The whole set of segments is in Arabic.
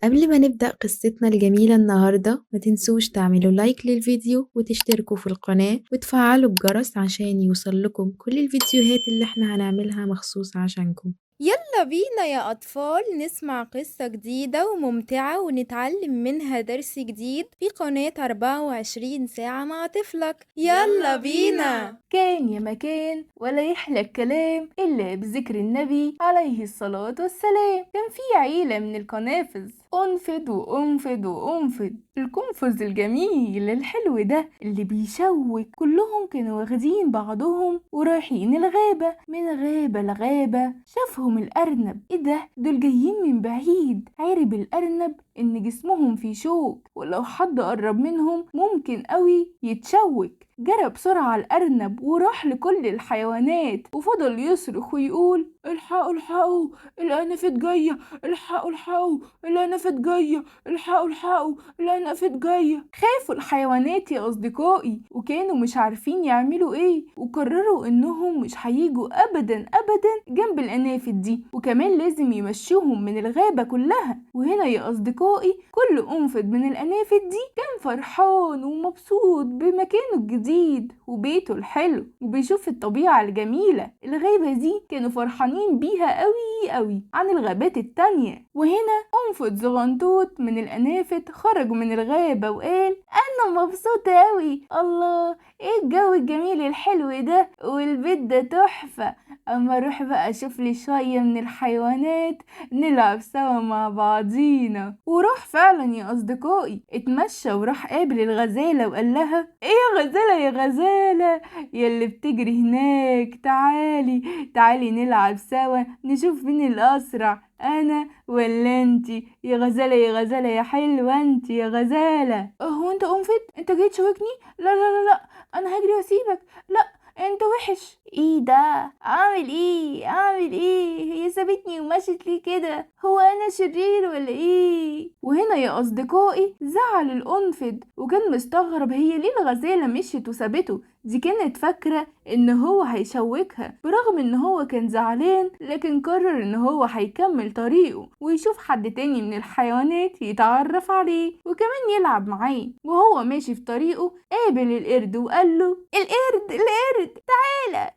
قبل ما نبدأ قصتنا الجميلة النهاردة ما تنسوش تعملوا لايك للفيديو وتشتركوا في القناة وتفعلوا الجرس عشان يوصل لكم كل الفيديوهات اللي احنا هنعملها مخصوص عشانكم. يلا بينا يا أطفال نسمع قصة جديدة وممتعة ونتعلم منها درس جديد في قناة 24 ساعة مع طفلك. يلا بينا. كان يا مكان ولا يحلى الكلام إلا بذكر النبي عليه الصلاة والسلام. كان في عيلة من القنافذ، أنفد وأنفد وأنفد. القنفذ الجميل الحلو ده اللي بيشوك. كلهم كانوا واخدين بعضهم ورايحين الغابة. من غابة لغابة شافهم الأرنب. ايه ده؟ دول جايين من بعيد. عرب الأرنب إن جسمهم فيه شوك، ولو حد قرب منهم ممكن قوي يتشوك. جرى بسرعة الأرنب وراح لكل الحيوانات وفضل يصرخ ويقول: الحقوا الحقوا، الأنفد جاية، الحقوا الحقوا، الأنفد جاية، الحقوا الحقوا، الأنفد جاية. خافوا الحيوانات يا أصدقائي وكانوا مش عارفين يعملوا ايه، وقرروا انهم مش هيجوا أبدا أبدا جنب الأنافد دي، وكمان لازم يمشوهم من الغابة كلها. وهنا يا أصدقائي كل أنفد من الأنافد دي كان فرحان ومبسوط بمكانه الجديد وبيته الحلو وبيشوف الطبيعة الجميلة. الغابة دي كانوا فرحانين بيها قوي قوي عن الغابات التانية. وهنا أنفد زغنطوط من الأنافد خرج من الغابة وقال: أنا مبسوط قوي، الله ايه الجو الجميل الحلو ده، والبيت ده تحفة. اما اروح بقى اشوف لي شوية من الحيوانات نلعب سوا مع بعضينا. وراح فعلا يا اصدقائي، اتمشى وراح قابل الغزالة وقال لها: ايه يا غزالة يا غزالة يلي بتجري هناك، تعالي تعالي نلعب سوا نشوف مين الاسرع، انا ولا انتي يا غزالة يا غزالة يا حلوة انتي يا غزالة. هو انت انفد؟ انت جاي تشوكني؟ لا لا لا لا، انا هجري واسيبك. لا انت وحش. ايه ده؟ اعمل ايه؟ هي سابتني ومشت ليه كده؟ هو انا شرير ولا ايه؟ وهنا يا اصدقائي زعل الانفد وكان مستغرب هي ليه الغزالة مشيت وسابته. دي كانت فاكرة ان هو هيشوكها، برغم ان هو كان زعلان لكن قرر ان هو هيكمل طريقه ويشوف حد تاني من الحيوانات يتعرف عليه وكمان يلعب معاه. وهو ماشي في طريقه قابل القرد وقال له: القرد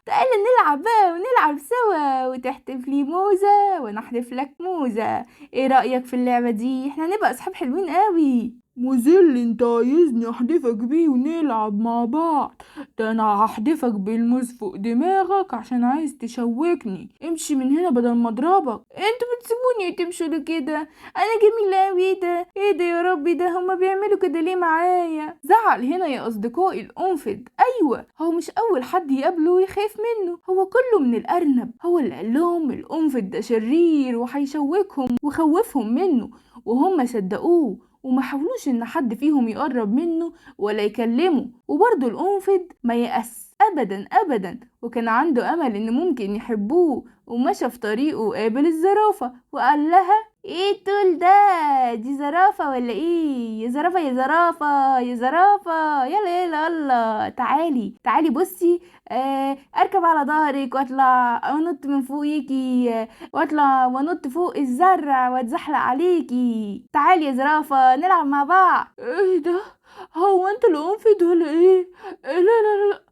تعالى نلعب بقى ونلعب سوا، وتحتف لي موزة وانا احتف لك موزة. ايه رأيك في اللعبة دي؟ احنا نبقى اصحاب حلوين قوي. موزيل، انت عايزني احدفك بيه ونلعب مع بعض؟ ده انا هحدفك بالموز فوق دماغك عشان عايز تشوكني. امشي من هنا بدل ما اضربك. انتوا بتسيبوني تمشوا ليه كده؟ انا جميلة اوي. ده ايه ده يا ربي؟ ده هما بيعملوا كده ليه معايا؟ زعل هنا يا اصدقائي الانفد. ايوه، هو مش اول حد يقابله يخاف منه، هو كله من الارنب. هو اللي قال لهم الانفد ده شرير وهيشوكهم وخوفهم منه، وهم صدقوه وما حاولوش ان حد فيهم يقرب منه ولا يكلمه. وبرضه الانفد ما يأس ابدا ابدا، وكان عنده امل ان ممكن يحبوه. ومشى في طريقه وقابل الزرافة وقال لها: ايه الطول ده؟ دي زرافة ولا ايه؟ يا زرافة يا زرافة يا زرافة، يلا يلا يلا تعالي بصي، اركب على ظهرك واطلع انط من فوقيكي، واطلع وانط فوق الزرع واتزحلق عليكي. تعالي يا زرافة نلعب مع بعض. ايه ده؟ هو انت اللي انفد ولا ايه؟ لا لا لا،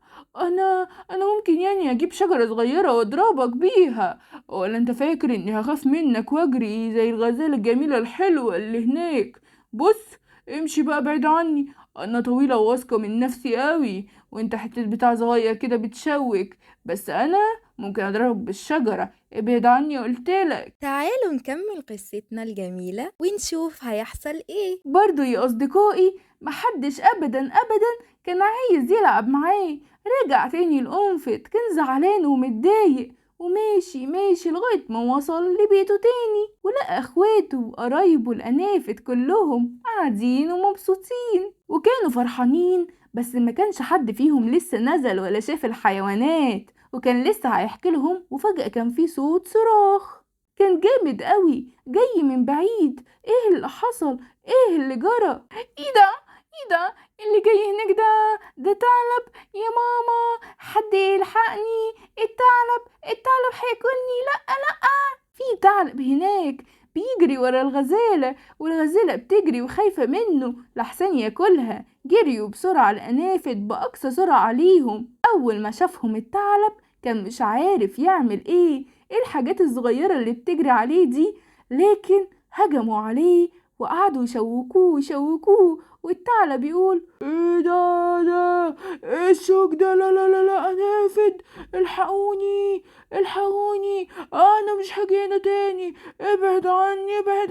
انا ممكن يعني اجيب شجرة صغيرة واضربك بيها، ولا انت فاكر اني هخاف منك واجري زي الغزالة الجميلة الحلوة اللي هناك؟ بص، امشي بقى بعيد عني، انا طويلة وواثقة من نفسي قوي، وانت حتة بتاع صغير كده بتشوك، بس انا ممكن اضربك بالشجرة. ابعد عني قلتلك. تعالوا نكمل قصتنا الجميلة ونشوف هيحصل ايه. برضو يا أصدقائي محدش أبدا أبدا كان عايز يلعب معاه. رجع تاني الأنفت كان زعلان ومتضايق، وماشي لغاية ما وصل لبيته تاني ولقى اخواته وقرايبه الأنافت كلهم قاعدين ومبسوطين وكانوا فرحانين. بس ما كانش حد فيهم لسه نزل ولا شاف الحيوانات، وكان لسه هيحكي لهم وفجأة كان في صوت صراخ كان جامد قوي جاي من بعيد. ايه اللي حصل؟ ايه اللي جرى؟ ايه ده اللي جاي هناك ده ثعلب يا ماما، حد يلحقني، الثعلب هياكلني. لا لا، في ثعلب هناك بيجري بيجري ورا الغزالة، والغزالة بتجري وخايفة منه لحسن ياكلها. جريوا بسرعة الأنافد بأقصى سرعة عليهم. أول ما شافهم الثعلب كان مش عارف يعمل ايه الحاجات الصغيرة اللي بتجري عليه دي، لكن هجموا عليه وقعدوا يشوكوه والثعلب يقول ايه ده ايه الشوك ده؟ لا لا لا لا أنافد، الحقوني انا مش هاجي هنا تاني، ابعد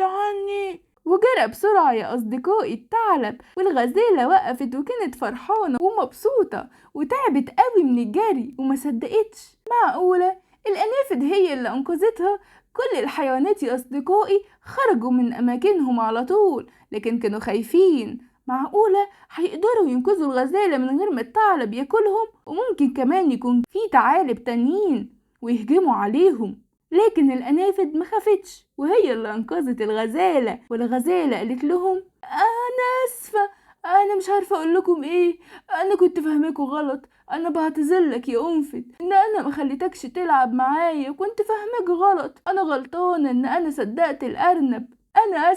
عني. وجرى بسرعة يا أصدقائي الثعلب، والغزالة وقفت وكانت فرحانة ومبسوطة وتعبت قوي من الجري وما صدقتش. معقولة الأنافد هي اللي أنقذتها؟ كل الحيوانات يا أصدقائي خرجوا من أماكنهم على طول، لكن كانوا خايفين. معقولة هيقدروا ينقذوا الغزالة من غير ما الثعلب ياكلهم؟ وممكن كمان يكون في ثعالب تانيين ويهجموا عليهم. لكن الأنافد مخافتش وهي اللي أنقذت الغزالة، والغزالة قالت لهم أنا آسفة، أنا مش عارفة أقول لكم إيه، أنا كنت فاهماكوا غلط، أنا بعتذرلك يا أنفد إن أنا ما خليتكش تلعب معايا، كنت فاهماك غلط، أنا غلطانة إن أنا صدقت الأرنب، أنا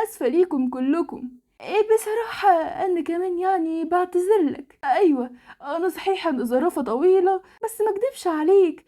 آسفة ليكم كلكم. إيه بصراحة أنا كمان يعني بعتذرلك. أيوة أنا صحيح أنا زرافة طويلة، بس ما اكدبش عليك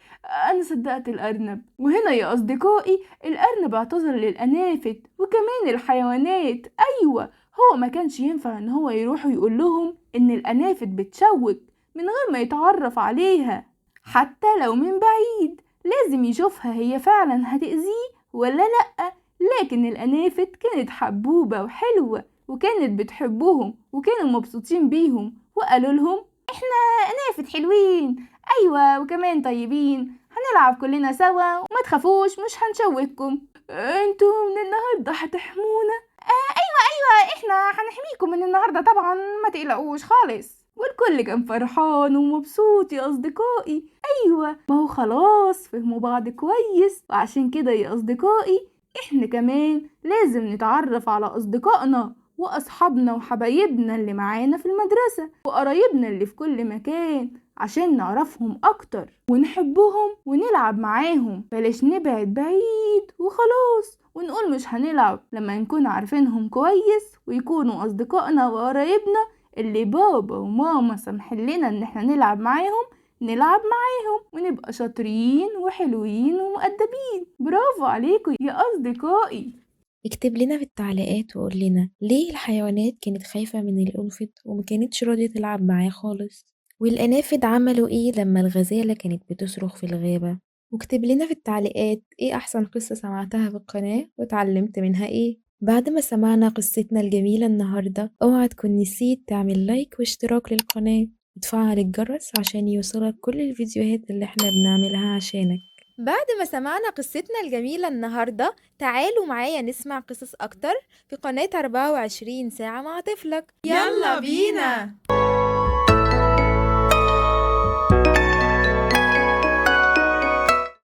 أنا صدقت الأرنب. وهنا يا أصدقائي الأرنب اعتذر للأنافد وكمان الحيوانات. أيوة هو ما كانش ينفع إن هو يروح ويقول لهم إن الأنافد بتشوك من غير ما يتعرف عليها، حتى لو من بعيد لازم يشوفها هي فعلا هتأذيه ولا لأ. لكن الأنافد كانت حبوبة وحلوة وكانت بتحبهم وكانوا مبسوطين بيهم، وقالوا لهم احنا أنافد حلوين، أيوة وكمان طيبين، هنلعب كلنا سوا وما تخافوش مش هنشوككم. انتوا من النهاردة هتحمونا؟ ايوه احنا هنحميكم من النهاردة طبعا، ما تقلقوش خالص. والكل كان فرحان ومبسوط يا أصدقائي. أيوة ما هو خلاص فهموا بعض كويس، وعشان كده يا أصدقائي احنا كمان لازم نتعرف على أصدقائنا وأصحابنا وحبايبنا اللي معانا في المدرسة وقرايبنا اللي في كل مكان عشان نعرفهم أكتر ونحبهم ونلعب معاهم. بلاش نبعد بعيد وخلاص ونقول مش هنلعب لما نكون عارفينهم كويس ويكونوا أصدقائنا وقرايبنا اللي بابا وماما سمحلنا إن احنا نلعب معاهم ونبقى شاطرين وحلوين ومؤدبين. برافو عليكم يا أصدقائي. اكتب لنا في التعليقات وقول لنا ليه الحيوانات كانت خايفة من الأنفد وما كانتش راضية تلعب معاه خالص، والأنافد عملوا ايه لما الغزالة كانت بتصرخ في الغابة. واكتب لنا في التعليقات ايه أحسن قصة سمعتها في القناة واتعلمت منها ايه. بعد ما سمعنا قصتنا الجميلة النهاردة اوعى تكون نسيت تعمل لايك واشتراك للقناة وتفعل الجرس عشان يوصلك كل الفيديوهات اللي احنا بنعملها عشانك. بعد ما سمعنا قصتنا الجميلة النهاردة تعالوا معايا نسمع قصص أكتر في قناة 24 ساعة مع طفلك. يلا بينا.